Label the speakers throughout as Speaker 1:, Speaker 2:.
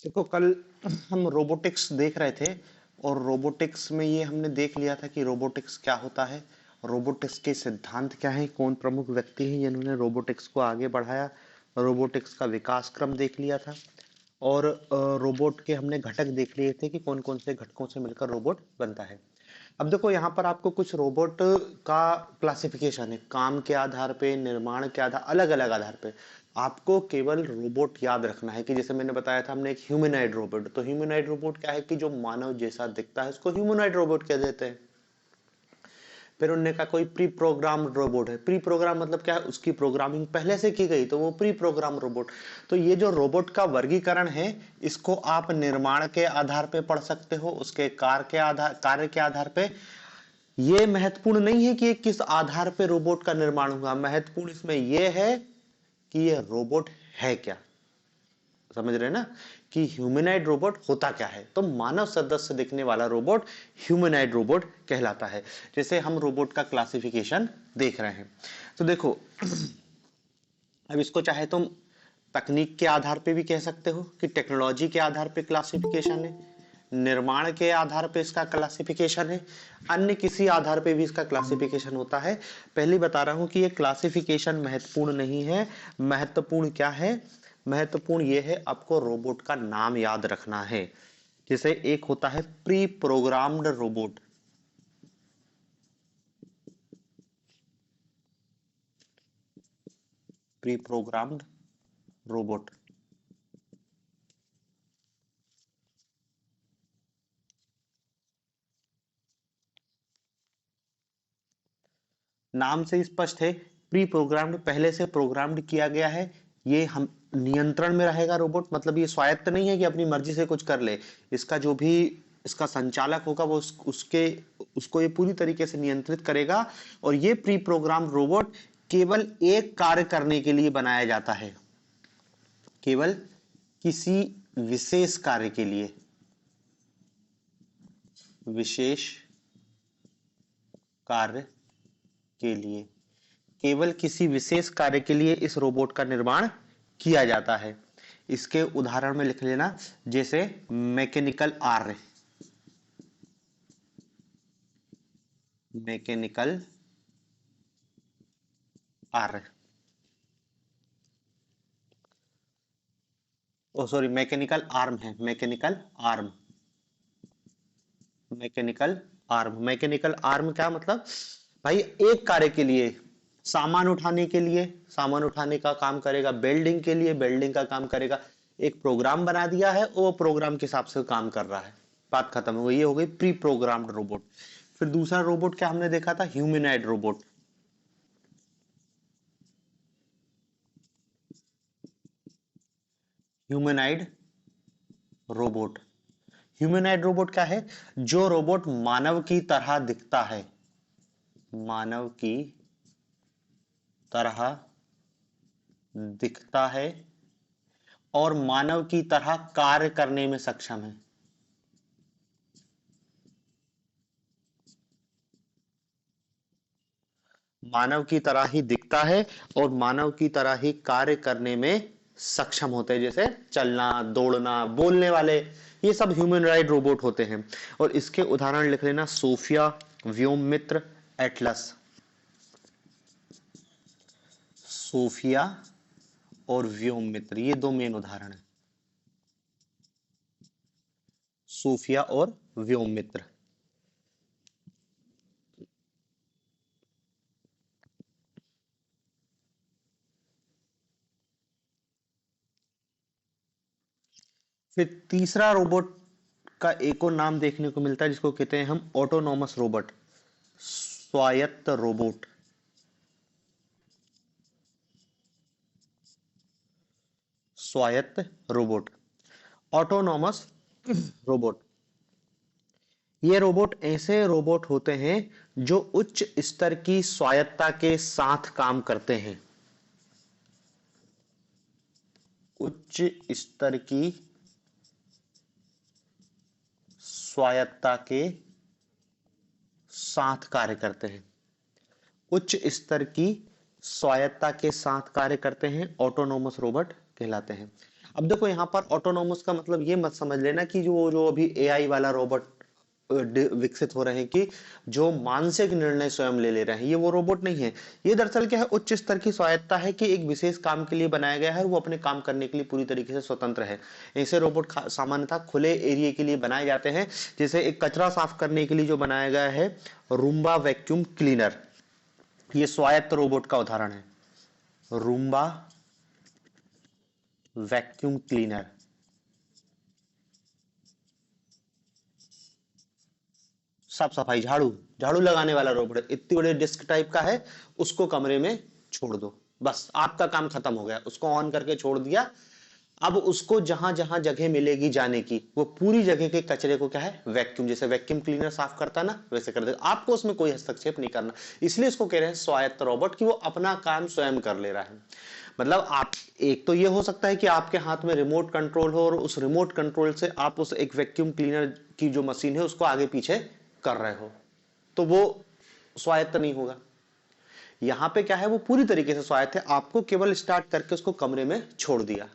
Speaker 1: देखो, कल हम रोबोटिक्स देख रहे थे और रोबोटिक्स में ये हमने देख लिया था कि रोबोटिक्स क्या होता है, रोबोटिक्स के सिद्धांत क्या हैं, कौन प्रमुख व्यक्ति हैं जिन्होंने रोबोटिक्स को आगे बढ़ाया। रोबोटिक्स का विकास क्रम देख लिया था और रोबोट के हमने घटक देख लिए थे कि कौन कौन से घटकों से मिलकर रोबोट बनता है। अब देखो, यहाँ पर आपको कुछ रोबोट का क्लासिफिकेशन है, काम के आधार पे, निर्माण के आधार, अलग अलग आधार पे। आपको केवल रोबोट याद रखना है कि जैसे मैंने बताया था, हमने एक ह्यूमनॉइड रोबोट, तो ह्यूमनॉइड रोबोट क्या है कि जो मानव जैसा दिखता है उसको ह्यूमनॉइड रोबोट कह देते हैं। फिर उनने कहा कोई प्री प्रोग्राम रोबोट है। प्री प्रोग्राम मतलब क्या है, उसकी प्रोग्रामिंग पहले से की गई, तो वो प्री प्रोग्राम रोबोट। तो ये जो रोबोट का वर्गीकरण है, इसको आप निर्माण के आधार पे पढ़ सकते हो, उसके कार्य के आधार पे। ये महत्वपूर्ण नहीं है कि ये किस आधार पे रोबोट का निर्माण हुआ, महत्वपूर्ण इसमें यह है कि ये रोबोट है क्या। समझ रहे हैं ना कि ह्यूमनॉइड रोबोट होता क्या है। तो मानव सदस्य दिखने वाला रोबोट ह्यूमनॉइड रोबोट कहलाता है। जैसे हम रोबोट का क्लासिफिकेशन देख रहे हैं, तो देखो, अब इसको चाहे तुम तकनीक के आधार पे भी कह सकते हो कि टेक्नोलॉजी के आधार पे क्लासिफिकेशन है, निर्माण के आधार पे इसका क्लासिफिकेशन है, अन्य किसी आधार पे भी इसका क्लासिफिकेशन होता है। पहले बता रहा हूं कि ये क्लासिफिकेशन महत्वपूर्ण नहीं है। महत्वपूर्ण क्या है, महत्वपूर्ण ये है आपको रोबोट का नाम याद रखना है। जैसे एक होता है pre programmed robot, pre programmed robot. नाम से स्पष्ट है, प्री प्रोग्राम्ड, पहले से प्रोग्राम्ड किया गया है। ये हम नियंत्रण में रहेगा रोबोट, मतलब ये स्वायत्त नहीं है कि अपनी मर्जी से कुछ कर ले। इसका जो भी इसका संचालक होगा वो उसको ये पूरी तरीके से नियंत्रित करेगा। और ये प्री प्रोग्राम रोबोट केवल एक कार्य करने के लिए बनाया जाता है, केवल किसी विशेष कार्य के लिए, विशेष कार्य के लिए, केवल किसी विशेष कार्य के लिए इस रोबोट का निर्माण किया जाता है। इसके उदाहरण में लिख लेना, जैसे मैकेनिकल आर्य, मैकेनिकल आर्य, ओ सॉरी, मैकेनिकल आर्म है, mechanical arm, mechanical arm. Mechanical arm क्या मतलब, भाई एक कार्य के लिए, सामान उठाने के लिए सामान उठाने का काम करेगा, बेल्डिंग के लिए बेल्डिंग का काम करेगा। एक प्रोग्राम बना दिया है, वो प्रोग्राम के हिसाब से काम कर रहा है, बात खत्म हो गई। ये हो गई प्री प्रोग्राम्ड रोबोट। फिर दूसरा रोबोट क्या हमने देखा था, humanoid robot. Humanoid robot, humanoid robot क्या है, जो रोबोट मानव की तरह दिखता है, मानव की तरह दिखता है और मानव की तरह कार्य करने में सक्षम है। मानव की तरह ही दिखता है और मानव की तरह ही कार्य करने में सक्षम होते हैं, जैसे चलना, दौड़ना, बोलने वाले, ये सब ह्यूमनॉइड रोबोट होते हैं। और इसके उदाहरण लिख लेना, सोफिया, व्योममित्र, एटलस। सोफिया और व्योममित्र, ये दो मेन उदाहरण है, सोफिया और व्योममित्र। फिर तीसरा रोबोट का एक और नाम देखने को मिलता है जिसको कहते हैं हम ऑटोनॉमस रोबोट, स्वायत्त रोबोट, स्वायत्त रोबोट, ऑटोनॉमस रोबोट। ये रोबोट ऐसे रोबोट होते हैं जो उच्च स्तर की स्वायत्तता के साथ काम करते हैं, उच्च स्तर की स्वायत्तता के साथ कार्य करते हैं, उच्च स्तर की स्वायत्तता के साथ कार्य करते हैं, ऑटोनोमस रोबोट कहलाते हैं। अब देखो यहाँ पर ऑटोनोमस का मतलब ये मत समझ लेना कि जो जो अभी एआई वाला रोबोट विकसित हो रहे हैं कि जो मानसिक निर्णय स्वयं ले ले रहे हैं, ये वो रोबोट नहीं है। ये दरअसल क्या है, उच्च स्तर की स्वायत्ता है कि एक विशेष काम के लिए बनाया गया है, वो अपने काम करने के लिए पूरी तरीके से स्वतंत्र है। ऐसे रोबोट सामान्यतः खुले एरिया के लिए बनाए जाते हैं, जैसे एक कचरा साफ करने के लिए जो बनाया गया है रूम्बा वैक्यूम क्लीनर, ये स्वायत्त रोबोट का उदाहरण है। रूम्बा वैक्यूम क्लीनर साफ सफाई, झाड़ू झाड़ू लगाने वाला रोबोट है, इतनी बड़े डिस्क टाइप का है, उसको कमरे में छोड़ दो, बस आपका काम खत्म हो गया। उसको ऑन करके छोड़ दिया, अब उसको जहां जहां जगह मिलेगी जाने की, वो पूरी जगह के कचरे को क्या है, वैक्यूम, जैसे वैक्यूम क्लीनर साफ करता है ना, वैसे कर देगा। आपको उसमें कोई हस्तक्षेप नहीं करना, इसलिए इसको कह रहे हैं स्वायत्त रोबोट, कि वो अपना काम स्वयं कर ले रहा है। मतलब आप, एक तो ये हो सकता है कि आपके हाथ में रिमोट कंट्रोल हो और उस रिमोट कंट्रोल से आप उस एक वैक्यूम क्लीनर की जो मशीन है उसको आगे पीछे कर रहे हो, तो वो स्वायत्त नहीं होगा। यहां पे क्या है, वो पूरी तरीके से स्वायत्त है, आपको केवल स्टार्ट करके उसको कमरे में छोड़ दिया।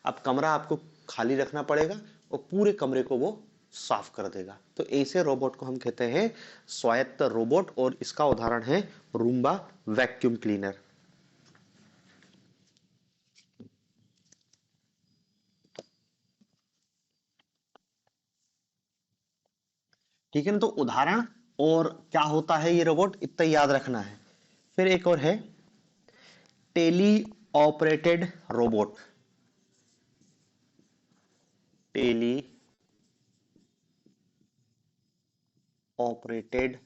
Speaker 1: अब कमरा आपको खाली रखना पड़ेगा और पूरे कमरे को वो साफ कर देगा। तो ऐसे रोबोट को हम कहते हैं स्वायत्त रोबोट, और इसका उदाहरण है रूम्बा वैक्यूम क्लीनर। ठीक है ना, तो उदाहरण और क्या होता है ये रोबोट, इतना याद रखना है। फिर एक और है tele operated robot. Tele operated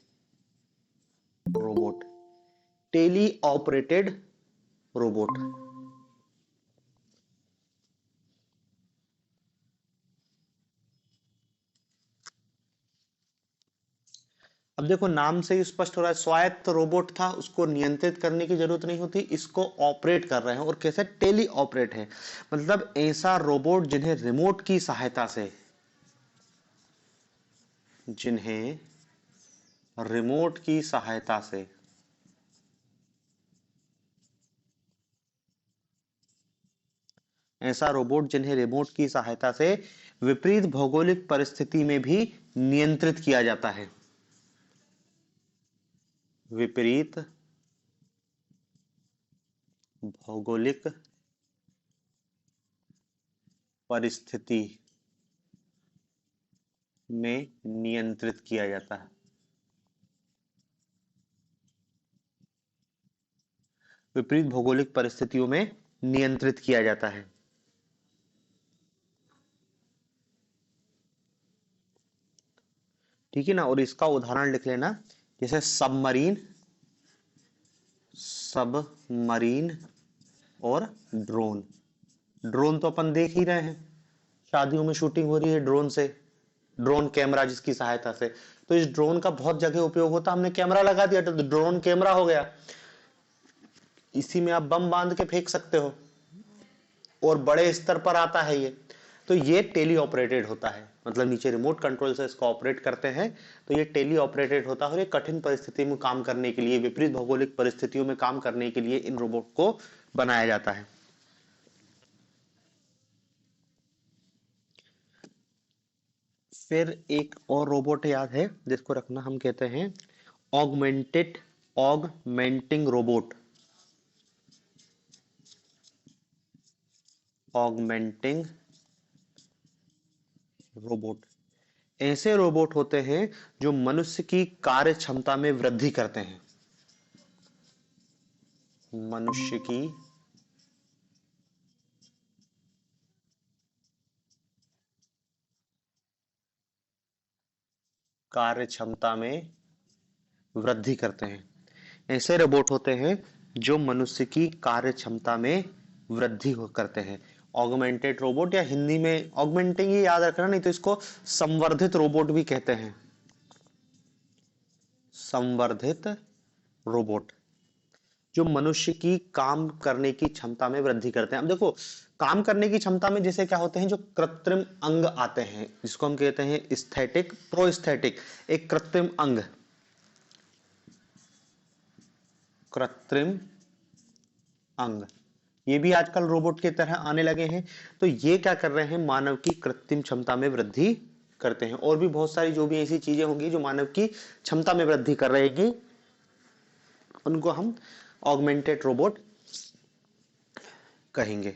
Speaker 1: robot, tele operated robot. अब देखो नाम से ही स्पष्ट हो रहा है, स्वायत्त रोबोट था, उसको नियंत्रित करने की जरूरत नहीं होती, इसको ऑपरेट कर रहे हैं, और कैसे, टेली ऑपरेट है, मतलब ऐसा रोबोट जिन्हें रिमोट की सहायता से, जिन्हें रिमोट की सहायता से ऐसा रोबोट जिन्हें रिमोट की सहायता से विपरीत भौगोलिक परिस्थिति में भी नियंत्रित किया जाता है। विपरीत भौगोलिक परिस्थिति में नियंत्रित किया जाता है। विपरीत भौगोलिक परिस्थितियों में नियंत्रित किया जाता है। ठीक है ना, और इसका उदाहरण लिख लेना, जैसे सबमरीन, सबमरीन और ड्रोन। ड्रोन तो अपन देख ही रहे हैं, शादियों में शूटिंग हो रही है ड्रोन से, ड्रोन कैमरा जिसकी सहायता से। तो इस ड्रोन का बहुत जगह उपयोग होता है, हमने कैमरा लगा दिया तो ड्रोन कैमरा हो गया, इसी में आप बम बांध के फेंक सकते हो, और बड़े स्तर पर आता है ये। तो ये टेली ऑपरेटेड होता है, मतलब नीचे रिमोट कंट्रोल से इसको ऑपरेट करते हैं, तो ये टेली ऑपरेटेड होता है, और ये कठिन परिस्थिति में काम करने के लिए, विपरीत भौगोलिक परिस्थितियों में काम करने के लिए इन रोबोट को बनाया जाता है। फिर एक और रोबोट याद है जिसको रखना, हम कहते हैं augmented, augmenting robot. Augmenting robot, ऐसे रोबोट होते हैं जो मनुष्य की कार्य क्षमता में वृद्धि करते हैं। मनुष्य की कार्य क्षमता में वृद्धि करते हैं। ऐसे रोबोट होते हैं जो मनुष्य की कार्य क्षमता में वृद्धि करते हैं। ऑगमेंटेड रोबोट, या हिंदी में ऑगमेंटिंग ही याद रखना, नहीं तो इसको संवर्धित रोबोट भी कहते हैं। संवर्धित रोबोट जो मनुष्य की काम करने की क्षमता में वृद्धि करते हैं। अब देखो काम करने की क्षमता में जैसे क्या होते हैं, जो कृत्रिम अंग आते हैं, जिसको हम कहते हैं एस्थेटिक, प्रोस्थेटिक, एक कृत्रिम अंग, कृत्रिम अंग ये भी आजकल रोबोट की तरह आने लगे हैं। तो ये क्या कर रहे हैं, मानव की कृत्रिम क्षमता में वृद्धि करते हैं। और भी बहुत सारी जो भी ऐसी चीजें होंगी जो मानव की क्षमता में वृद्धि कर रहेगी, उनको हम ऑगमेंटेड रोबोट कहेंगे।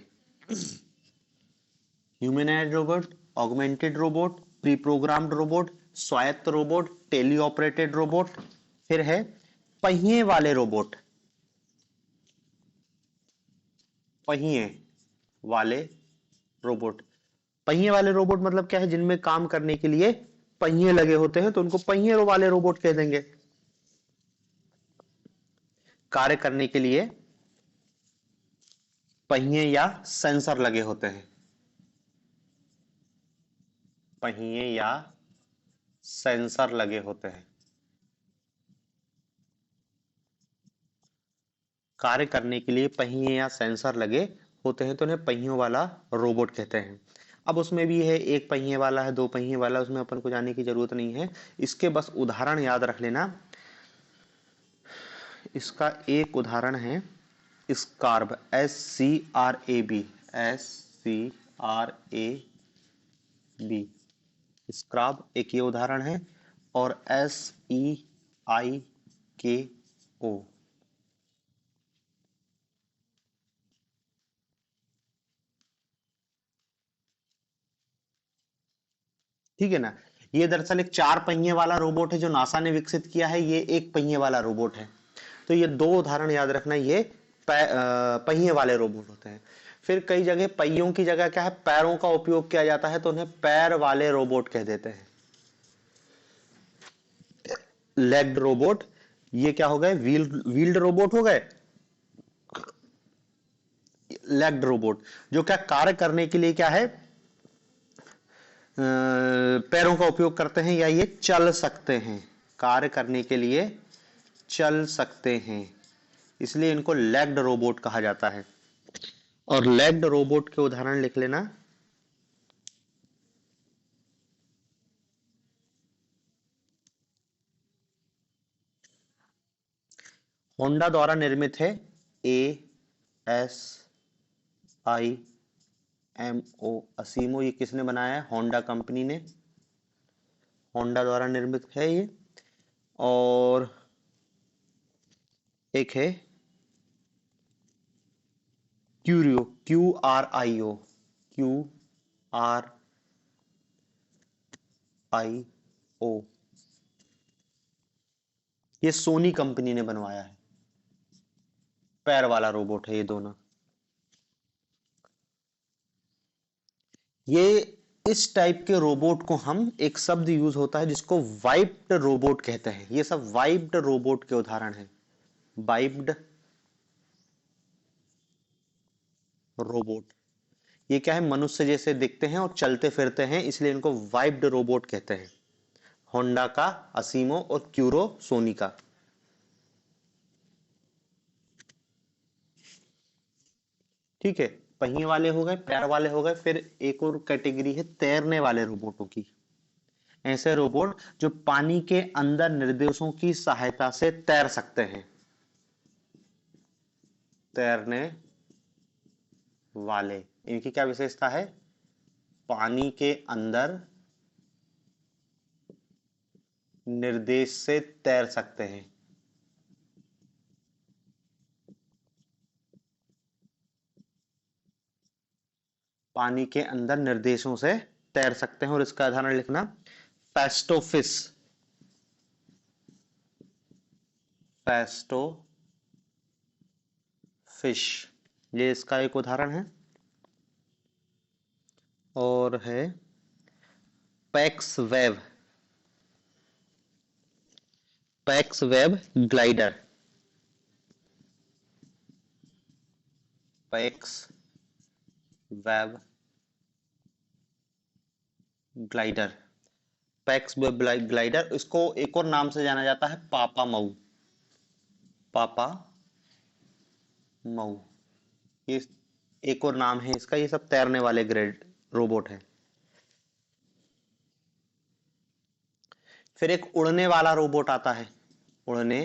Speaker 1: Humanoid robot, augmented robot, pre programmed robot, स्वायत्त रोबोट, टेली ऑपरेटेड रोबोट। फिर है पहिए वाले रोबोट। पहिए वाले रोबोट, पहिए वाले रोबोट मतलब क्या है, जिनमें काम करने के लिए पहिए लगे होते हैं, तो उनको पहिए वाले रोबोट कह देंगे। कार्य करने के लिए पहिए या सेंसर लगे होते हैं, पहिए या सेंसर लगे होते हैं। कार्य करने के लिए पहिए या सेंसर लगे होते हैं, तो उन्हें पहियों वाला रोबोट कहते हैं। अब उसमें भी है, एक पहिए वाला है, दो पहिए वाला, उसमें अपन को जाने की जरूरत नहीं है। इसके बस उदाहरण याद रख लेना। इसका एक उदाहरण है स्कार्ब, SCRAB, SCRAB, स्क्राब एक ये उदाहरण है। और SEIKO, ठीक है ना। ये दरअसल एक चार पहिए वाला रोबोट है जो नासा ने विकसित किया है, ये एक पहिए वाला रोबोट है। तो ये दो उदाहरण याद रखना, ये पहिए वाले रोबोट होते हैं। फिर कई जगह पहियों की जगह क्या है, पैरों का उपयोग किया जाता है, तो उन्हें पैर वाले रोबोट कह देते हैं, लेग्ड रोबोट। ये क्या हो गए, व्हील्ड रोबोट हो गए, लेग्ड रोबोट, जो क्या कार्य करने के लिए क्या है, पैरों का उपयोग करते हैं, या ये चल सकते हैं, कार्य करने के लिए चल सकते हैं, इसलिए इनको लेग्ड रोबोट कहा जाता है। और लेग्ड रोबोट के उदाहरण लिख लेना। होंडा द्वारा निर्मित है, ASIMO, असीमो। ये किसने बनाया है, होंडा कंपनी ने, होंडा द्वारा निर्मित है ये। और एक है क्यूरियो, QRIO, QRIO, ये सोनी कंपनी ने बनवाया है, पैर वाला रोबोट है ये दोनों। ये इस टाइप के रोबोट को हम, एक शब्द यूज होता है जिसको वाइप्ड रोबोट कहते हैं, ये सब वाइप्ड रोबोट के उदाहरण हैं, वाइप्ड रोबोट। ये क्या है, मनुष्य जैसे दिखते हैं और चलते फिरते हैं, इसलिए इनको वाइप्ड रोबोट कहते हैं। होंडा का असीमो और क्यूरो सोनी का। ठीक है, पहिए वाले हो गए, पैर वाले हो गए। फिर एक और कैटेगरी है तैरने वाले रोबोटों की। ऐसे रोबोट जो पानी के अंदर निर्देशों की सहायता से तैर सकते हैं, तैरने वाले। इनकी क्या विशेषता है, पानी के अंदर निर्देश से तैर सकते हैं, पानी के अंदर निर्देशों से तैर सकते हैं। और इसका उदाहरण लिखना, पेस्टोफिश, पेस्टो फिश, ये इसका एक उदाहरण है। और है PACS web, PACS web glider, PACS web glider, PACS web glider. इसको एक और नाम से जाना जाता है, पापा मऊ, पापा मऊ, ये एक और नाम है इसका। ये सब तैरने वाले ग्रेड रोबोट है। फिर एक उड़ने वाला रोबोट आता है, उड़ने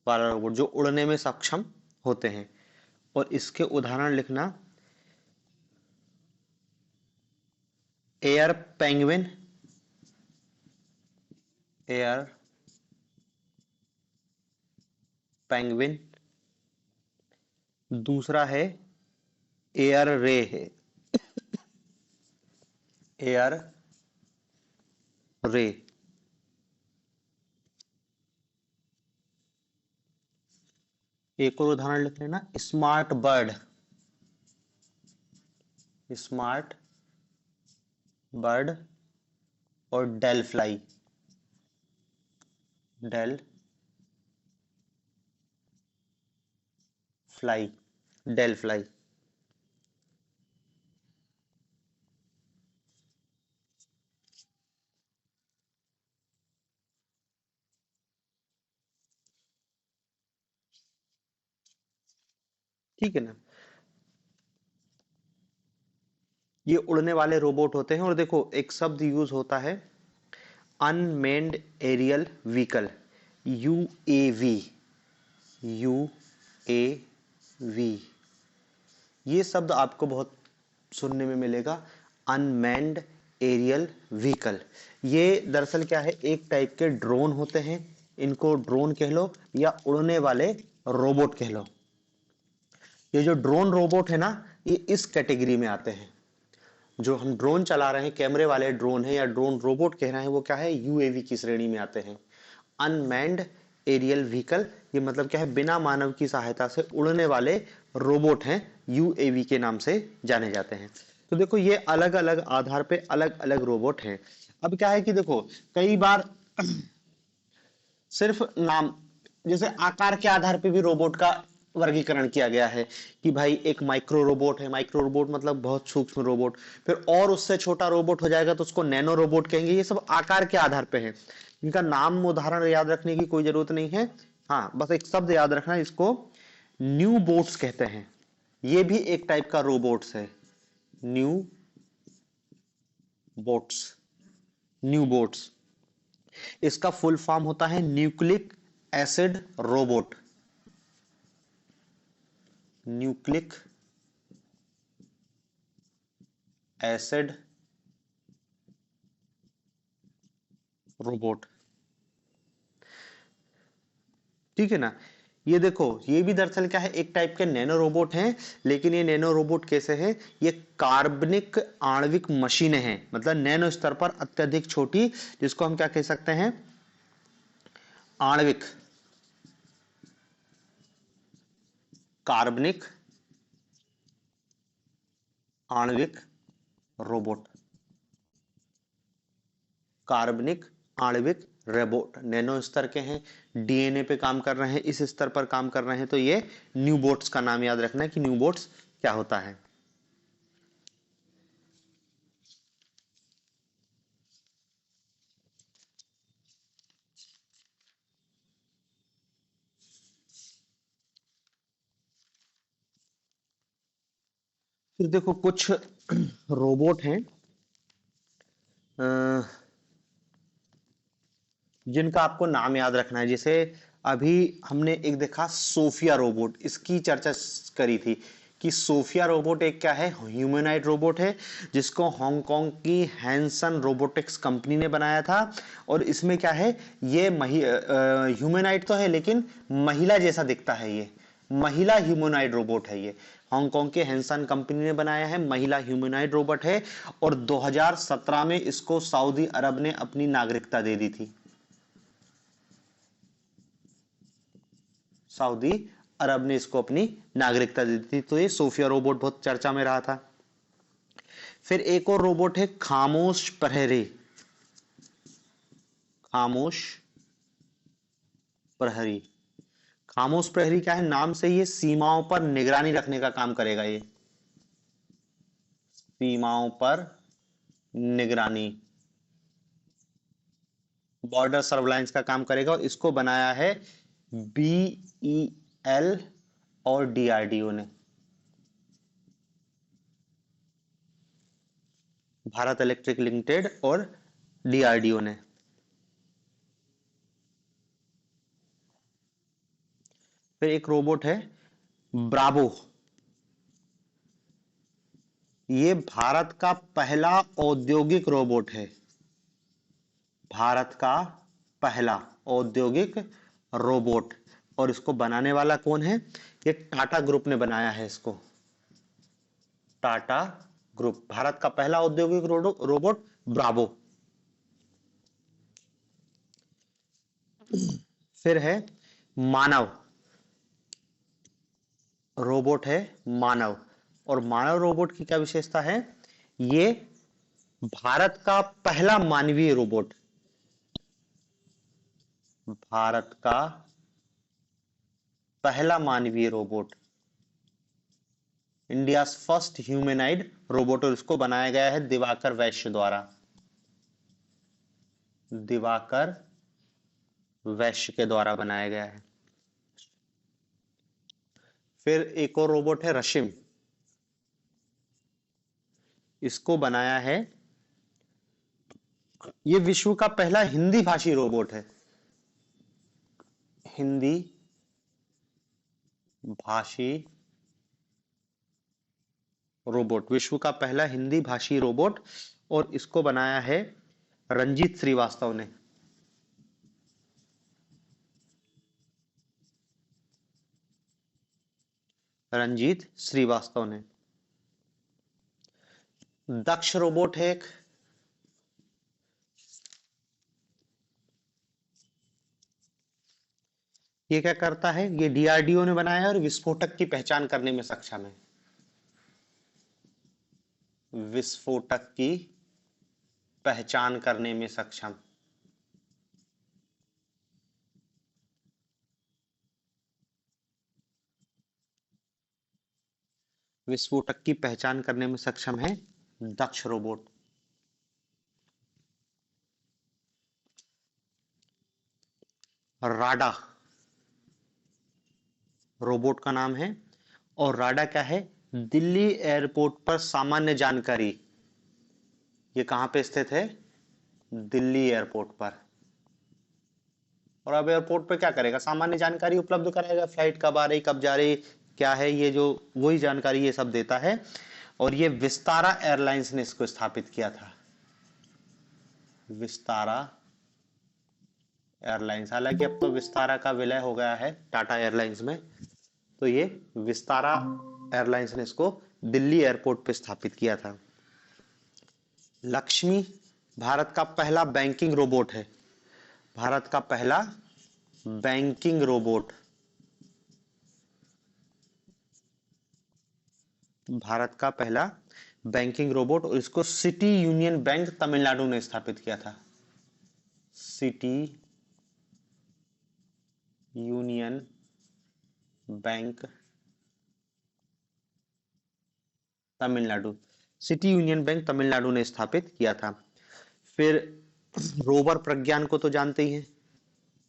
Speaker 1: वाला रोबोट, जो उड़ने में सक्षम होते हैं। और इसके उदाहरण लिखना, एयर पेंगुइन, एयर पेंगुइन, दूसरा है एयर रे है, एयर रे, एक और उदाहरण लिख लेना, स्मार्ट बर्ड, स्मार्ट बर्ड और DelFly, DelFly, DelFly. ठीक है ना, ये उड़ने वाले रोबोट होते हैं। और देखो एक शब्द यूज होता है, unmanned aerial vehicle, UAV, UAV, ये शब्द आपको बहुत सुनने में मिलेगा, अनमैन्ड एरियल व्हीकल। ये दरअसल क्या है, एक टाइप के ड्रोन होते हैं, इनको ड्रोन कह लो या उड़ने वाले रोबोट कह लो। ये जो ड्रोन रोबोट है ना, ये इस कैटेगरी में आते हैं। जो हम ड्रोन चला रहे हैं, कैमरे वाले ड्रोन है या ड्रोन रोबोट कह रहे हैं, वो क्या है, यूएवी की श्रेणी में आते हैं। अनमैन्ड एरियल व्हीकल, ये मतलब क्या है, बिना मानव की सहायता से उड़ने वाले रोबोट हैं, यूएवी के नाम से जाने जाते हैं। तो देखो ये अलग अलग आधार पे अलग अलग रोबोट हैं। अब क्या है कि देखो कई बार सिर्फ नाम, जैसे आकार के आधार पे भी रोबोट का वर्गीकरण किया गया है कि भाई एक माइक्रो रोबोट है, माइक्रो रोबोट मतलब बहुत सूक्ष्म रोबोट, फिर और उससे छोटा रोबोट हो जाएगा तो उसको नैनो रोबोट कहेंगे। ये सब आकार के आधार पे है, इनका नाम उदाहरण याद रखने की कोई जरूरत नहीं है। हाँ, बस एक शब्द याद रखना, इसको न्यू बोट्स कहते हैं। ये भी एक टाइप का रोबोट्स है, न्यू बोट्स, न्यू बोट्स। इसका फुल फॉर्म होता है nucleic acid robot, nucleic acid robot. ठीक है ना, ये देखो ये भी दरअसल क्या है, एक टाइप के नैनो रोबोट हैं। लेकिन ये नैनो रोबोट कैसे हैं, ये कार्बनिक आणविक मशीनें हैं, मतलब नैनो स्तर पर अत्यधिक छोटी, जिसको हम क्या कह सकते हैं, आणविक, कार्बनिक आणविक रोबोट, कार्बनिक आणविक रोबोट नैनो स्तर के हैं, डीएनए पे काम कर रहे हैं, इस स्तर पर काम कर रहे हैं। तो ये न्यूबोट्स का नाम याद रखना है कि न्यूबोट्स क्या होता है। फिर देखो कुछ रोबोट हैं अ, जिनका आपको नाम याद रखना है। जैसे अभी हमने एक देखा सोफिया रोबोट, इसकी चर्चा करी थी कि सोफिया रोबोट एक क्या है, ह्यूमनाइड रोबोट है, जिसको हांगकांग की हैंसन रोबोटिक्स कंपनी ने बनाया था। और इसमें क्या है, ये ह्यूमनाइड तो है लेकिन महिला जैसा दिखता है, ये महिला ह्यूमनाइड रोबोट है। ये हांगकांग के हैंसन कंपनी ने बनाया है, महिला ह्यूमनाइड रोबोट है। और 2017 में इसको सऊदी अरब ने अपनी नागरिकता दे दी थी, सऊदी अरब ने इसको अपनी नागरिकता दी थी। तो ये सोफिया रोबोट बहुत चर्चा में रहा था। फिर एक और रोबोट है खामोश प्रहरी, खामोश प्रहरी। खामोश प्रहरी क्या है, नाम से ये सीमाओं पर निगरानी रखने का काम करेगा। ये सीमाओं पर निगरानी, बॉर्डर सर्विलांस का काम करेगा। और इसको बनाया है बीईएल और डीआरडीओ ने, भारत इलेक्ट्रिक लिमिटेड और डीआरडीओ ने। फिर एक रोबोट है ब्रावो, ये भारत का पहला औद्योगिक रोबोट है। भारत का पहला औद्योगिक रोबोट। और इसको बनाने वाला कौन है? ये टाटा ग्रुप ने बनाया है इसको। टाटा ग्रुप, भारत का पहला औद्योगिक रोबोट ब्रावो। फिर है मानव रोबोट है, मानव। और मानव रोबोट की क्या विशेषता है? ये भारत का पहला मानवीय रोबोट। भारत का पहला मानवीय रोबोट, इंडिया फर्स्ट ह्यूमैनाइड रोबोट। और इसको बनाया गया है दिवाकर वैश्य द्वारा। दिवाकर वैश्य के द्वारा बनाया गया है। फिर एक और रोबोट है रशिम। इसको बनाया है, ये विश्व का पहला हिंदी भाषी रोबोट है। हिंदी भाषी रोबोट, विश्व का पहला हिंदी भाषी रोबोट। और इसको बनाया है रंजीत श्रीवास्तव ने। रंजीत श्रीवास्तव ने। दक्ष रोबोट है एक। ये क्या करता है? ये डीआरडीओ ने बनाया है और विस्फोटक की पहचान करने में सक्षम है। विस्फोटक की पहचान करने में सक्षम। विस्फोटक की पहचान करने में सक्षम है दक्ष रोबोट। राडा रोबोट का नाम है। और राडा क्या है? दिल्ली एयरपोर्ट पर सामान्य जानकारी। ये कहां पे स्थित है? दिल्ली एयरपोर्ट पर। और अब एयरपोर्ट पे क्या करेगा? सामान्य जानकारी उपलब्ध कराएगा, फ्लाइट कब आ रही, कब जा रही, क्या है, ये जो वही जानकारी ये सब देता है। और ये विस्तारा एयरलाइंस ने इसको स्थापित किया था। विस्तारा एयरलाइंस। हालांकि अब तो विस्तारा का विलय हो गया है टाटा एयरलाइंस में। तो ये विस्तारा एयरलाइंस ने इसको दिल्ली एयरपोर्ट पे स्थापित किया था। लक्ष्मी भारत का पहला बैंकिंग रोबोट है। भारत का पहला बैंकिंग रोबोट। भारत का पहला बैंकिंग रोबोट। और इसको सिटी यूनियन बैंक तमिलनाडु ने स्थापित किया था। City union bank Tamil Nadu. City union bank Tamil Nadu ने स्थापित किया था। फिर रोवर प्रज्ञान को तो जानते ही हैं।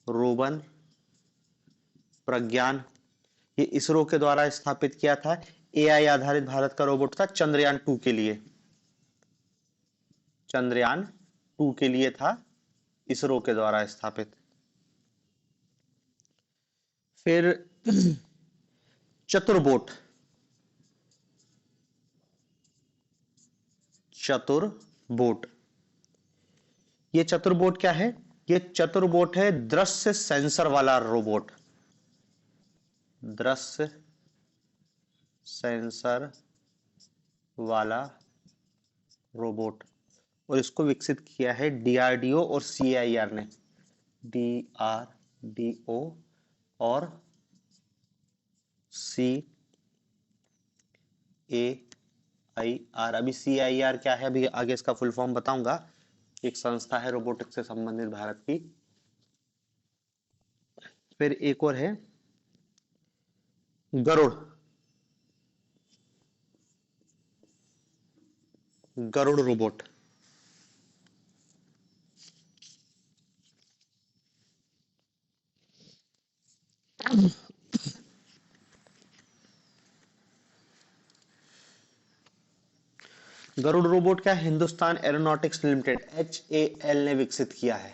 Speaker 1: रोवन प्रज्ञान, ये इसरो के द्वारा स्थापित किया था। एआई आधारित भारत का रोबोट था चंद्रयान 2 के लिए। चंद्रयान 2 के लिए था, इसरो के द्वारा स्थापित। फिर चतुर्बोट। चतुर्बोट, ये चतुर्बोट क्या है? ये चतुर्बोट है दृश्य सेंसर वाला रोबोट। दृश्य सेंसर वाला रोबोट। और इसको विकसित किया है डीआरडीओ और सीआईआर ने। डीआरडीओ और सी ए आई आर। अभी सी आई आर क्या है, अभी आगे इसका फुल फॉर्म बताऊंगा। एक संस्था है रोबोटिक्स से संबंधित भारत की। फिर एक और है गरुड़। गरुड़ रोबोट। गरुड़ रोबोट क्या है? हिंदुस्तान एरोनॉटिक्स लिमिटेड HAL ने विकसित किया है।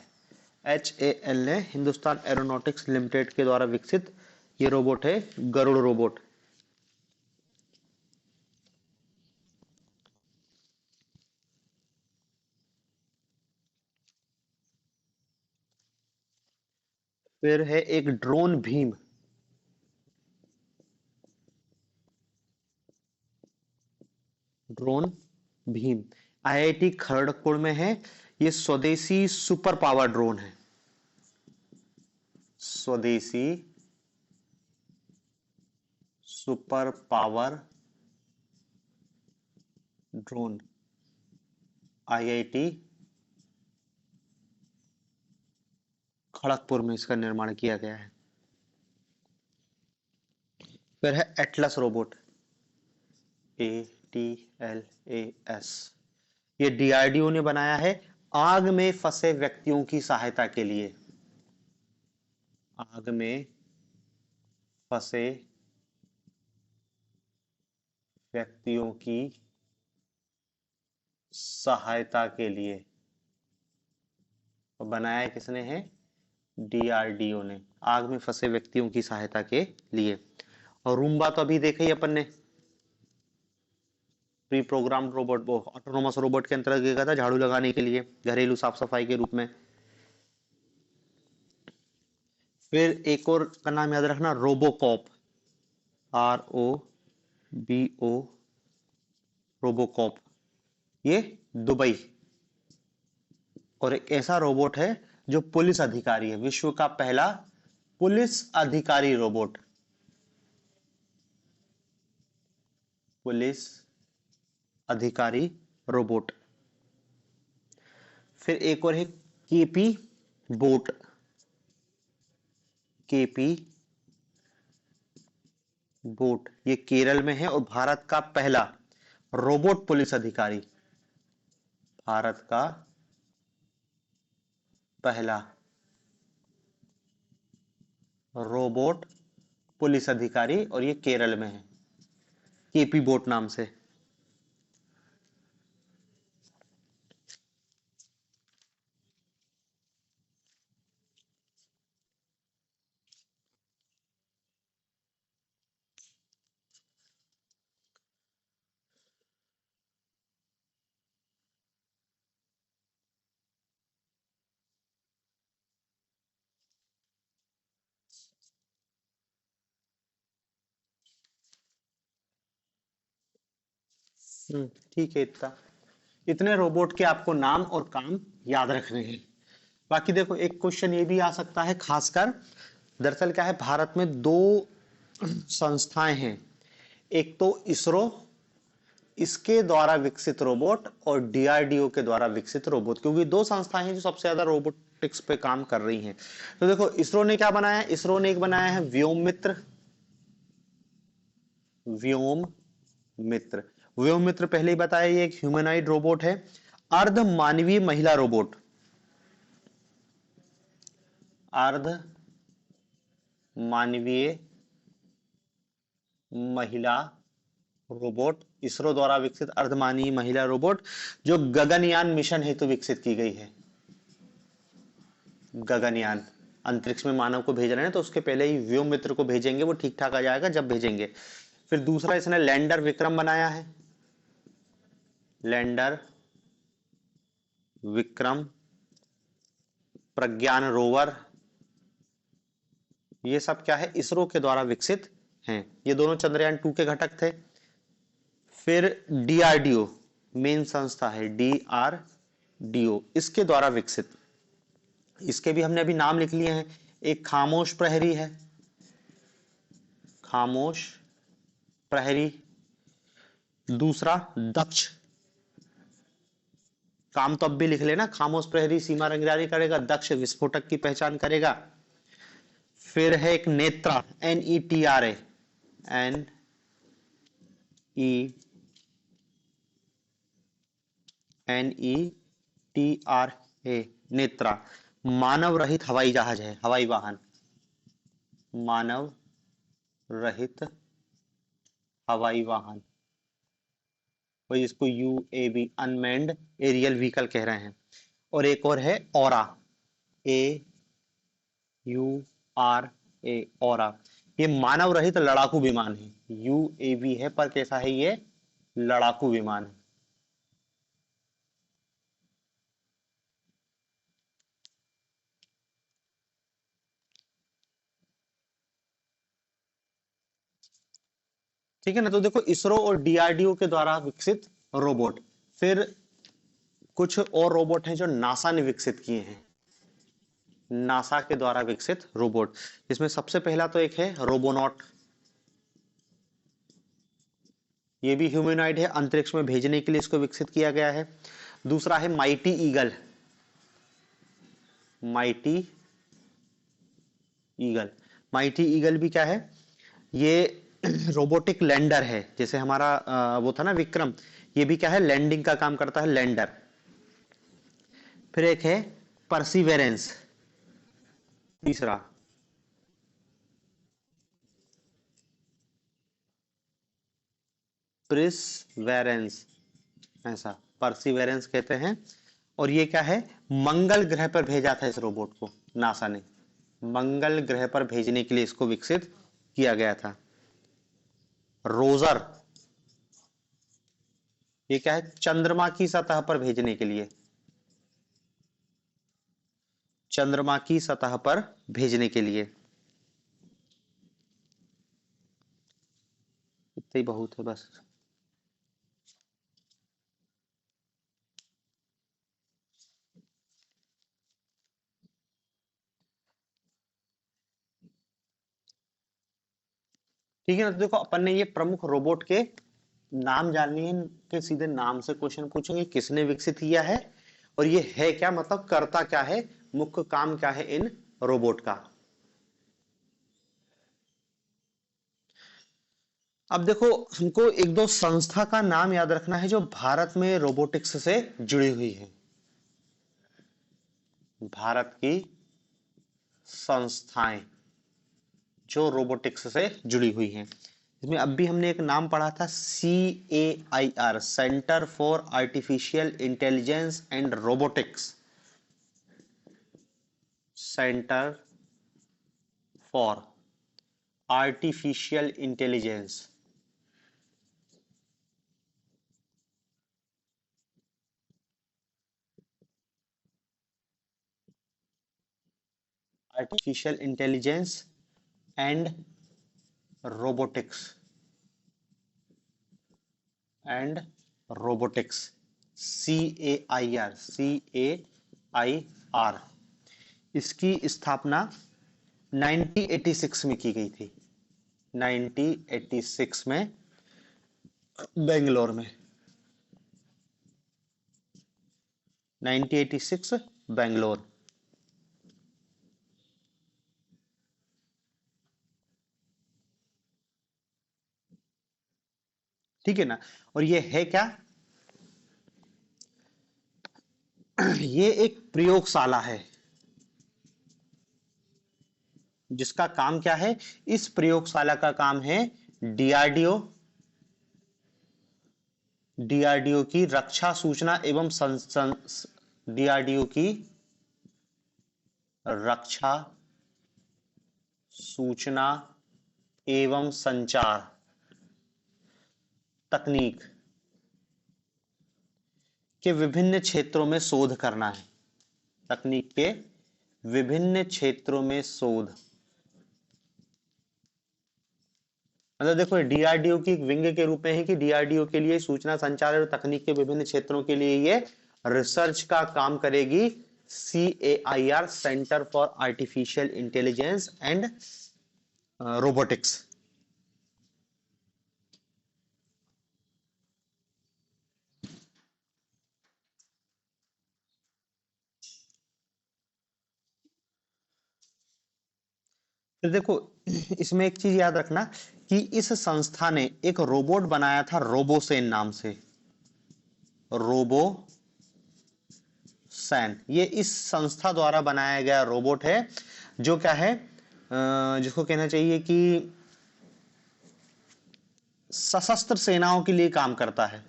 Speaker 1: HAL ने हिंदुस्तान एरोनॉटिक्स लिमिटेड के द्वारा विकसित ये रोबोट है गरुड़ रोबोट। फिर है एक drone Bhim. Drone Bhim IIT Kharagpur में है। ये स्वदेशी सुपर पावर ड्रोन है। स्वदेशी super power drone IIT Kharagpur में इसका निर्माण किया गया है। फिर है एटलस रोबोट। ATLAS। ये डीआरडीओ ने बनाया है आग में फंसे व्यक्तियों की सहायता के लिए। आग में फंसे व्यक्तियों की सहायता के लिए बनाया किसने है? डीआरडीओ ने, आग में फंसे व्यक्तियों की सहायता के लिए। और रूम्बा तो अभी देखा ही अपन ने, प्री प्रोग्राम रोबोट, वो ऑटोनोमस रोबोट के अंतर्गत गया था झाड़ू लगाने के लिए, घरेलू साफ सफाई के रूप में। फिर एक और का नाम याद रखना, रोबोकॉप। ROBO, RoboCop. ये दुबई। और एक ऐसा रोबोट है जो पुलिस अधिकारी है, विश्व का पहला पुलिस अधिकारी रोबोट। पुलिस अधिकारी रोबोट। फिर एक और है केपी बोट। केपी बोट ये केरल में है और भारत का पहला रोबोट पुलिस अधिकारी। भारत का पहला रोबोट पुलिस अधिकारी और ये केरल में है, केपी बोट नाम से। ठीक है। इतने रोबोट के आपको नाम और काम याद रखने हैं। बाकी देखो एक क्वेश्चन ये भी आ सकता है खासकर, दरअसल क्या है, भारत में दो संस्थाएं हैं। एक तो इसरो, इसके द्वारा विकसित रोबोट, और डीआरडीओ के द्वारा विकसित रोबोट, क्योंकि दो संस्थाएं हैं जो सबसे ज्यादा रोबोटिक्स पे काम कर रही हैं। तो देखो इसरो ने क्या बनाया है, इसरो ने एक बनाया है व्योम मित्र। व्योम मित्र। व्योम मित्र पहले ही बताया, ये एक ह्यूमनाइड रोबोट है, अर्ध मानवीय महिला रोबोट। अर्ध मानवीय महिला रोबोट, इसरो द्वारा विकसित अर्धमानवीय महिला रोबोट, जो गगनयान मिशन हेतु विकसित की गई है। गगनयान, अंतरिक्ष में मानव को भेज रहे हैं तो उसके पहले ही व्योम मित्र को भेजेंगे, वो ठीक ठाक आ जाएगा जब भेजेंगे। फिर दूसरा इसने लैंडर विक्रम बनाया है। लैंडर विक्रम, प्रज्ञान रोवर, ये सब क्या है, इसरो के द्वारा विकसित हैं। ये दोनों चंद्रयान 2 के घटक थे। फिर डीआरडीओ मेन संस्था है, डीआरडीओ, इसके द्वारा विकसित, इसके भी हमने अभी नाम लिख लिए हैं। एक खामोश प्रहरी है, खामोश प्रहरी। दूसरा दक्ष, काम तो अब भी लिख लेना, खामोश प्रहरी सीमा निगरानी करेगा, दक्ष विस्फोटक की पहचान करेगा। फिर है एक नेत्रा, NETRA, NETRA, नेत्रा, मानव रहित हवाई जहाज है, हवाई वाहन, मानव रहित हवाई वाहन, वही इसको UAV, अनमैन्ड एरियल व्हीकल कह रहे हैं। और एक और है ऑरा, AURA, ऑरा, ये मानव रहित लड़ाकू विमान है। UAV है पर कैसा है, ये लड़ाकू विमान है। ठीक है ना। तो देखो इसरो और डीआरडीओ के द्वारा विकसित रोबोट। फिर कुछ और रोबोट हैं जो नासा ने विकसित किए हैं, नासा के द्वारा विकसित रोबोट। इसमें सबसे पहला तो एक है रोबोनॉट, ये भी ह्यूमनॉइड है, अंतरिक्ष में भेजने के लिए इसको विकसित किया गया है। दूसरा है mighty eagle, mighty eagle. Mighty eagle भी क्या है, ये रोबोटिक लैंडर है, जैसे हमारा वो था ना विक्रम, ये भी क्या है, लैंडिंग का काम करता है, लैंडर। फिर एक है परसिवेरेंस, तीसरा। प्रिसवेरेंस, ऐसा परसिवेरेंस कहते हैं। और ये क्या है, मंगल ग्रह पर भेजा था इस रोबोट को नासा ने, मंगल ग्रह पर भेजने के लिए इसको विकसित किया गया था। रोजर, ये क्या है, चंद्रमा की सतह पर भेजने के लिए, चंद्रमा की सतह पर भेजने के लिए। इतना ही बहुत है बस। ठीक है ना। तो देखो अपन ने ये प्रमुख रोबोट के नाम जान लिए हैं, के सीधे नाम से क्वेश्चन पूछेंगे, किसने विकसित किया है और ये है क्या, मतलब करता क्या है, मुख्य काम क्या है इन रोबोट का। अब देखो हमको एक दो संस्था का नाम याद रखना है जो भारत में रोबोटिक्स से जुड़ी हुई है, भारत की संस्थाएं जो रोबोटिक्स से जुड़ी हुई हैं। इसमें अब भी हमने एक नाम पढ़ा था, CAIR, centre for artificial intelligence and robotics, centre for artificial intelligence. Artificial intelligence and robotics, and robotics, CAIR, CAIR। इसकी स्थापना 1986 में की गई थी, 1986 में बेंगलोर में, 1986 बेंगलोर। ठीक है ना। और ये है क्या, ये एक प्रयोगशाला है जिसका काम क्या है, इस प्रयोगशाला का काम है डीआरडीओ, डीआरडीओ की रक्षा सूचना एवं डीआरडीओ की रक्षा सूचना एवं संचार तकनीक के विभिन्न क्षेत्रों में शोध करना है, तकनीक के विभिन्न क्षेत्रों में शोध। मतलब देखो डीआरडीओ की एक विंग के रूप में है कि डीआरडीओ के लिए सूचना संचार और तकनीक के विभिन्न क्षेत्रों के लिए ये रिसर्च का काम करेगी, CAIR, centre for artificial intelligence and robotics. फिर देखो इसमें एक चीज याद रखना कि इस संस्था ने एक रोबोट बनाया था रोबोसेन नाम से, रोबो सैन, ये इस संस्था द्वारा बनाया गया रोबोट है जो क्या है, जिसको कहना चाहिए कि सशस्त्र सेनाओं के लिए काम करता है,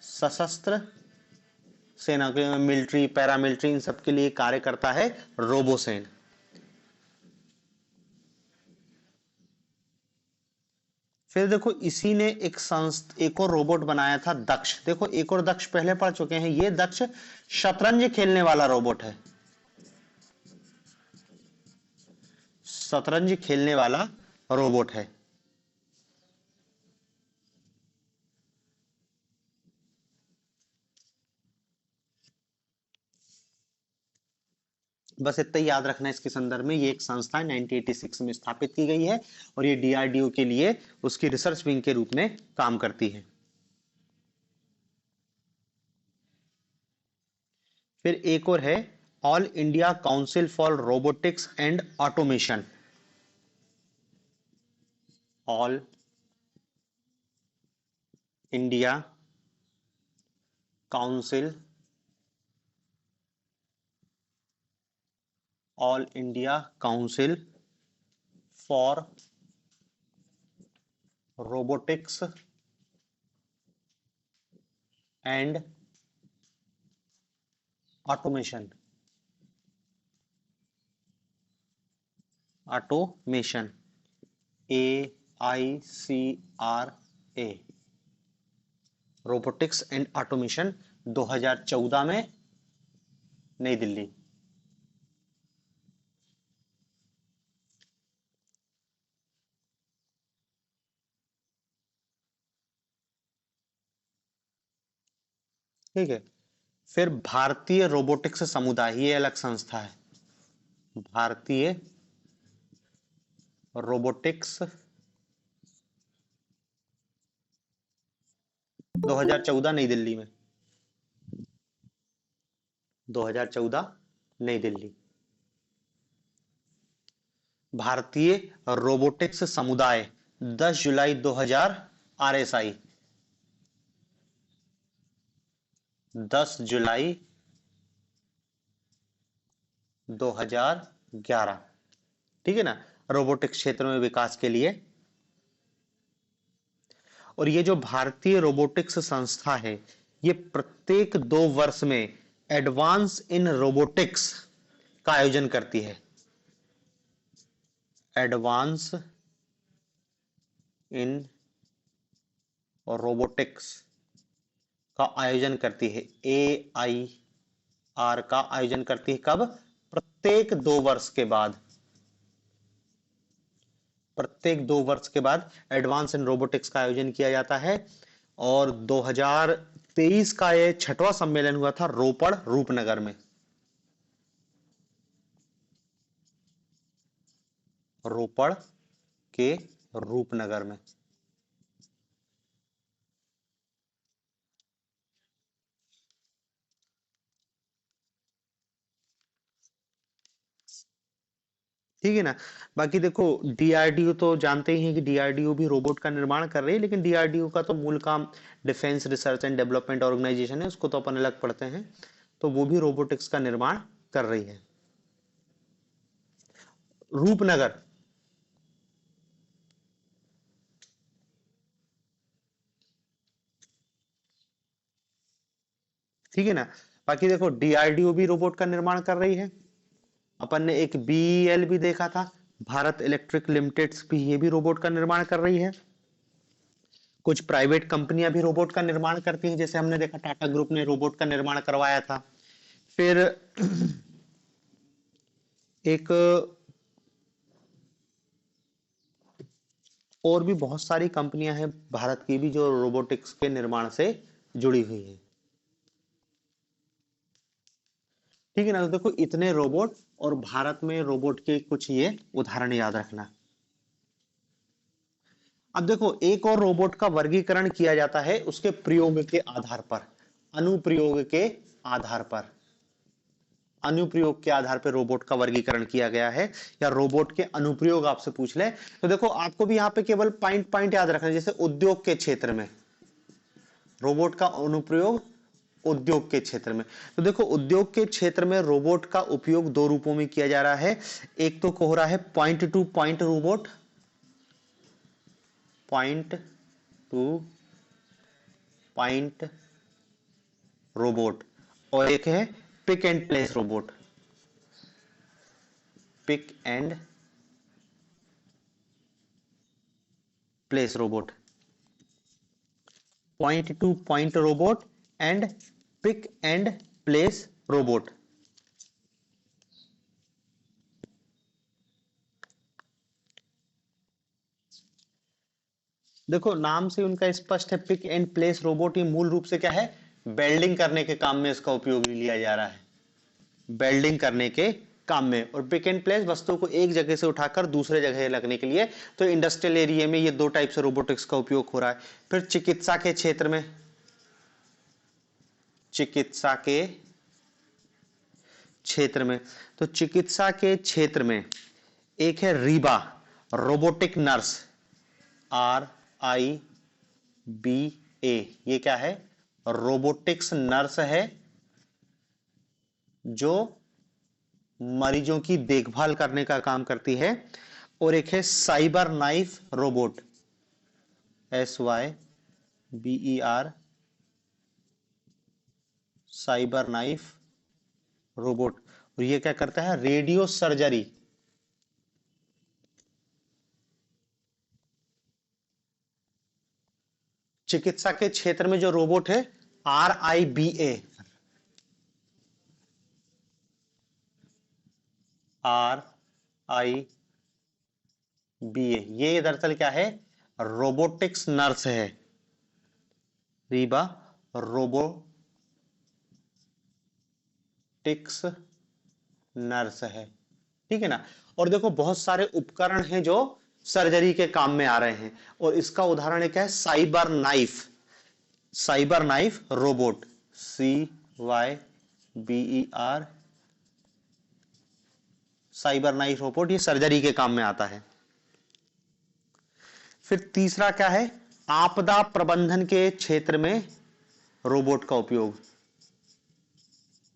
Speaker 1: सशस्त्र सेना के, मिलिट्री पैरामिलिट्री इन सब के लिए कार्य करता है रोबोसेन। फिर देखो इसी ने एक और रोबोट बनाया था दक्ष। देखो एक और दक्ष पहले पढ़ चुके हैं, ये दक्ष शतरंज खेलने वाला रोबोट है, शतरंज खेलने वाला रोबोट है। बस इतना ही याद रखना है इसके संदर्भ में, ये एक संस्था है 1986 में स्थापित की गई है और ये डीआरडीओ के लिए उसकी रिसर्च विंग के रूप में काम करती है। फिर एक और है all India council for robotics and automation. All India council, all India council for robotics and automation, automation, AICRA, robotics and automation, 2014 में नई दिल्ली। ठीक है। फिर भारतीय रोबोटिक्स समुदाय, ये अलग संस्था है, भारतीय रोबोटिक्स 2014 नई दिल्ली में, 2014 नई दिल्ली। भारतीय रोबोटिक्स समुदाय 10 जुलाई 2000 RSI, 10 जुलाई 2011। ठीक है ना, रोबोटिक्स क्षेत्र में विकास के लिए। और ये जो भारतीय रोबोटिक्स संस्था है, ये प्रत्येक 2 वर्ष में एडवांस इन रोबोटिक्स का आयोजन करती है, एडवांस इन रोबोटिक्स का आयोजन करती है, AIR का आयोजन करती है। कब? प्रत्येक 2 वर्ष के बाद, प्रत्येक 2 वर्ष के बाद एडवांस इन रोबोटिक्स का आयोजन किया जाता है। और 2023 का ये 6वां सम्मेलन हुआ था रोपड़ रूपनगर में, रोपड़ के रूपनगर में। ठीक है ना। बाकी देखो, डीआरडीओ तो जानते ही हैं कि डीआरडीओ भी रोबोट का निर्माण कर रही है, लेकिन डीआरडीओ का तो मूल काम डिफेंस रिसर्च एंड डेवलपमेंट ऑर्गेनाइजेशन है, उसको तो अपन अलग पढ़ते हैं। तो वो भी रोबोटिक्स का निर्माण कर रही है। रूपनगर, ठीक है ना। बाकी देखो, डीआरडीओ भी रोबोट का निर्माण कर रही है। अपन ने एक बीईएल भी देखा था, भारत इलेक्ट्रिक लिमिटेड भी, ये भी रोबोट का निर्माण कर रही है। कुछ प्राइवेट कंपनियां भी रोबोट का निर्माण करती हैं, जैसे हमने देखा टाटा ग्रुप ने रोबोट का निर्माण करवाया था। फिर एक और भी बहुत सारी कंपनियां हैं भारत की भी जो रोबोटिक्स के निर्माण से जुड़ी हुई हैं। ठीक है ना। तो देखो, इतने रोबोट, और भारत में रोबोट के कुछ ये उदाहरण याद रखना। अब देखो, एक और रोबोट का वर्गीकरण किया जाता है उसके प्रयोग के आधार पर, अनुप्रयोग के आधार पर, अनुप्रयोग के आधार पर रोबोट का वर्गीकरण किया गया है, या रोबोट के अनुप्रयोग आपसे पूछ ले तो देखो, आपको भी यहाँ पे केवल पॉइंट पॉइंट याद रखना है। जैसे उद्योग के क्षेत्र में रोबोट का अनुप्रयोग, उद्योग के क्षेत्र में, तो देखो उद्योग के क्षेत्र में रोबोट का उपयोग 2 रूपों में किया जा रहा है। एक तो हो रहा है point to point robot, point to point robot, और एक है pick and place robot, pick and place robot, point to point robot and pick and place robot. देखो, नाम से उनका स्पष्ट है, पिक एंड प्लेस रोबोट। ये मूल रूप से क्या है, वेल्डिंग करने के काम में इसका उपयोग लिया जा रहा है, वेल्डिंग करने के काम में, और पिक एंड प्लेस वस्तु को एक जगह से उठाकर दूसरे जगह लगने के लिए। तो इंडस्ट्रियल एरिया में ये दो टाइप से रोबोटिक्स का उपयोग हो रहा है। फिर चिकित्सा के क्षेत्र में, चिकित्सा के क्षेत्र में, तो चिकित्सा के क्षेत्र में एक है रीबा, रोबोटिक नर्स, RIBA। ये क्या है? रोबोटिक्स नर्स है जो मरीजों की देखभाल करने का काम करती है। और एक है cyber knife robot, SYBER, cyber knife robot. और ये क्या करता है? रेडियो सर्जरी, चिकित्सा के क्षेत्र में जो रोबोट है RIBA, ये दरअसल क्या है? रोबोटिक्स नर्स है। रीबा रोबोटिक्स नर्स है, ठीक है ना। और देखो बहुत सारे उपकरण हैं जो सर्जरी के काम में आ रहे हैं, और इसका उदाहरण क्या है? Cyber knife, cyber knife robot, CYBER, cyber knife robot, ये सर्जरी के काम में आता है। फिर तीसरा क्या है? आपदा प्रबंधन के क्षेत्र में रोबोट का उपयोग।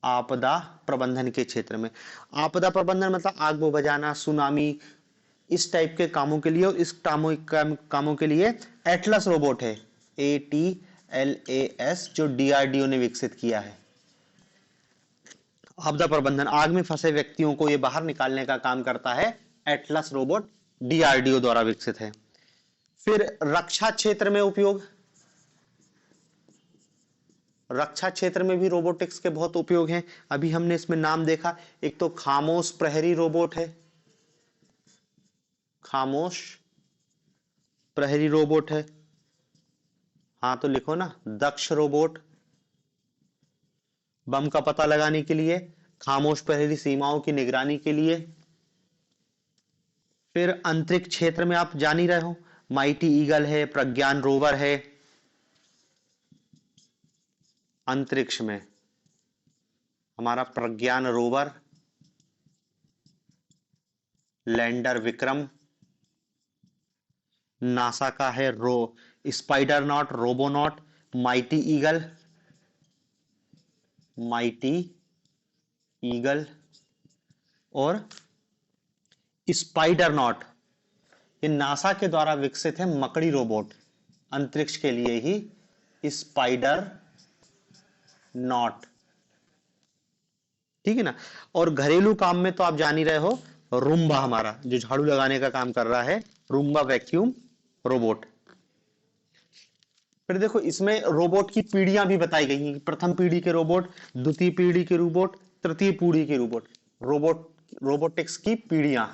Speaker 1: आपदा प्रबंधन के क्षेत्र में, आपदा प्रबंधन मतलब आग बुझाना, सुनामी, इस टाइप के कामों के लिए। और इस कामों के लिए एटलस रोबोट है, ATLAS, जो DRDO ने विकसित किया है। आपदा प्रबंधन, आग में फंसे व्यक्तियों को ये बाहर निकालने का काम करता है एटलस रोबोट, DRDO द्वारा विकसित है। फिर रक्षा क्षेत्र में उपयोग, रक्षा क्षेत्र में भी रोबोटिक्स के बहुत उपयोग हैं। अभी हमने इसमें नाम देखा, एक तो खामोश प्रहरी रोबोट है, खामोश प्रहरी रोबोट है। हाँ तो लिखो ना, दक्ष रोबोट, बम का पता लगाने के लिए, खामोश प्रहरी सीमाओं की निगरानी के लिए। फिर अंतरिक्ष क्षेत्र में आप जान ही रहे हो, माइटी ईगल है, प्रज्ञान रोवर है। अंतरिक्ष में हमारा प्रज्ञान रोवर, लैंडर विक्रम, नासा का है spider not, Robonaut, mighty eagle, mighty eagle और स्पाइडर नॉट, ये नासा के द्वारा विकसित है मकड़ी रोबोट, अंतरिक्ष के लिए ही स्पाइडर नॉट, ठीक है ना। और घरेलू काम में तो आप जान ही रहे हो, रूम्बा हमारा जो झाड़ू लगाने का काम कर रहा है, रूम्बा वैक्यूम रोबोट। फिर देखो इसमें रोबोट की पीढ़ियां भी बताई गई हैं, प्रथम पीढ़ी के रोबोट, द्वितीय पीढ़ी के रोबोट, तृतीय पीढ़ी के रोबोट, रोबोटिक्स की पीढ़ियां।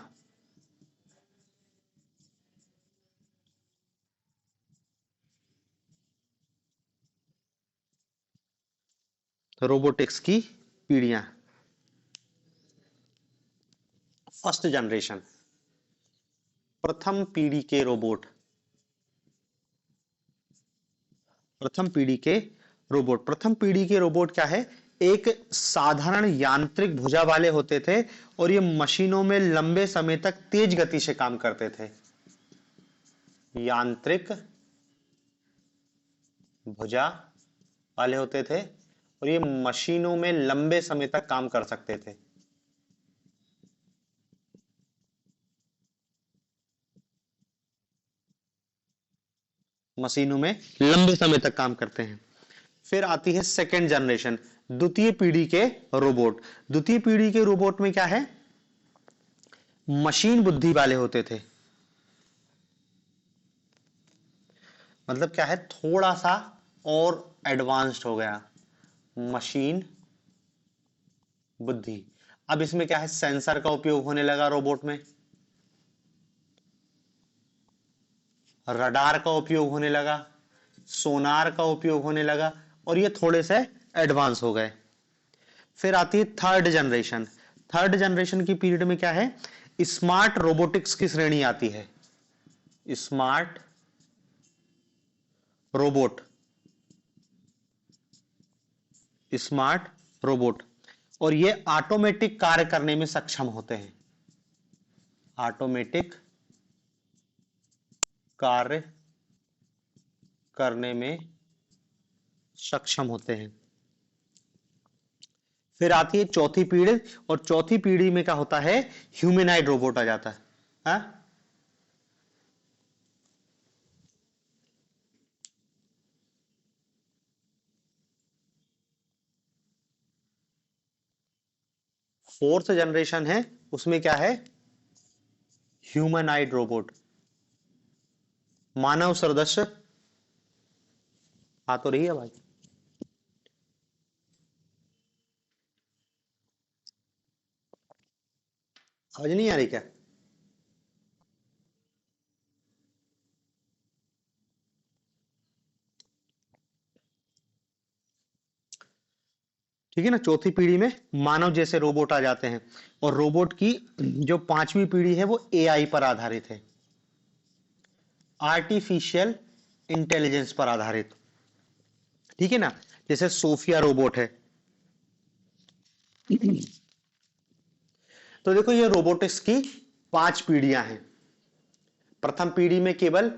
Speaker 1: रोबोटिक्स की पीढ़ियां। फर्स्ट जनरेशन, प्रथम पीढ़ी के रोबोट, प्रथम पीढ़ी के रोबोट, प्रथम पीढ़ी के रोबोट क्या है? एक साधारण यांत्रिक भुजा वाले होते थे, और ये मशीनों में लंबे समय तक तेज गति से काम करते थे। यांत्रिक भुजा वाले होते थे, और ये मशीनों में लंबे समय तक काम कर सकते थे। मशीनों में लंबे समय तक काम करते हैं। फिर आती है सेकेंड जनरेशन, द्वितीय पीढ़ी के रोबोट। द्वितीय पीढ़ी के रोबोट में क्या है? मशीन बुद्धि वाले होते थे। मतलब क्या है? थोड़ा सा और एडवांस्ड हो गया, मशीन बुद्धि। अब इसमें क्या है? सेंसर का उपयोग होने लगा रोबोट में, रडार का उपयोग होने लगा, सोनार का उपयोग होने लगा, और ये थोड़े से एडवांस हो गए। फिर आती है थर्ड जनरेशन। थर्ड जनरेशन की पीरियड में क्या है, स्मार्ट रोबोटिक्स की श्रेणी आती है, स्मार्ट रोबोट, स्मार्ट रोबोट, और ये ऑटोमेटिक कार्य करने में सक्षम होते हैं, ऑटोमेटिक कार्य करने में सक्षम होते हैं। फिर आती है चौथी पीढ़ी, और चौथी पीढ़ी में क्या होता है, ह्यूमैनॉइड रोबोट आ जाता है, हा? फोर्थ जनरेशन है, उसमें क्या है, ह्यूमैनॉइड रोबोट, मानव सदृश, आ तो रही है भाई, समझ नहीं आ रही क्या? ठीक है ना, चौथी पीढ़ी में मानव जैसे रोबोट आ जाते हैं, और रोबोट की जो पांचवी पीढ़ी है वो एआई पर आधारित है, आर्टिफिशियल इंटेलिजेंस पर आधारित। ठीक है ना, जैसे सोफिया रोबोट है। तो देखो ये रोबोटिक्स की 5 पीढ़ियां हैं। प्रथम पीढ़ी में केवल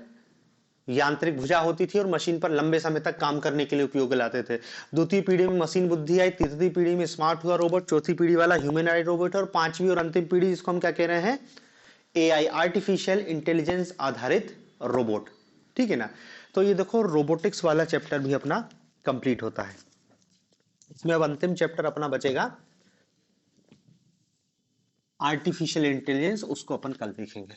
Speaker 1: यांत्रिक भुजा होती थी और मशीन पर लंबे समय तक काम करने के लिए उपयोग लाते थे। द्वितीय पीढ़ी में मशीन बुद्धि आई, तीसरी पीढ़ी में स्मार्ट हुआ रोबोट, चौथी पीढ़ी वाला ह्यूमैनॉइड रोबोट, और पांचवी और अंतिम पीढ़ी जिसको हम क्या कह रहे हैं, एआई, आर्टिफिशियल इंटेलिजेंस आधारित रोबोट। ठीक है ना, तो ये देखो रोबोटिक्स वाला चैप्टर भी अपना कंप्लीट होता है। इसमें अब अंतिम चैप्टर अपना बचेगा आर्टिफिशियल इंटेलिजेंस, उसको अपन कल देखेंगे।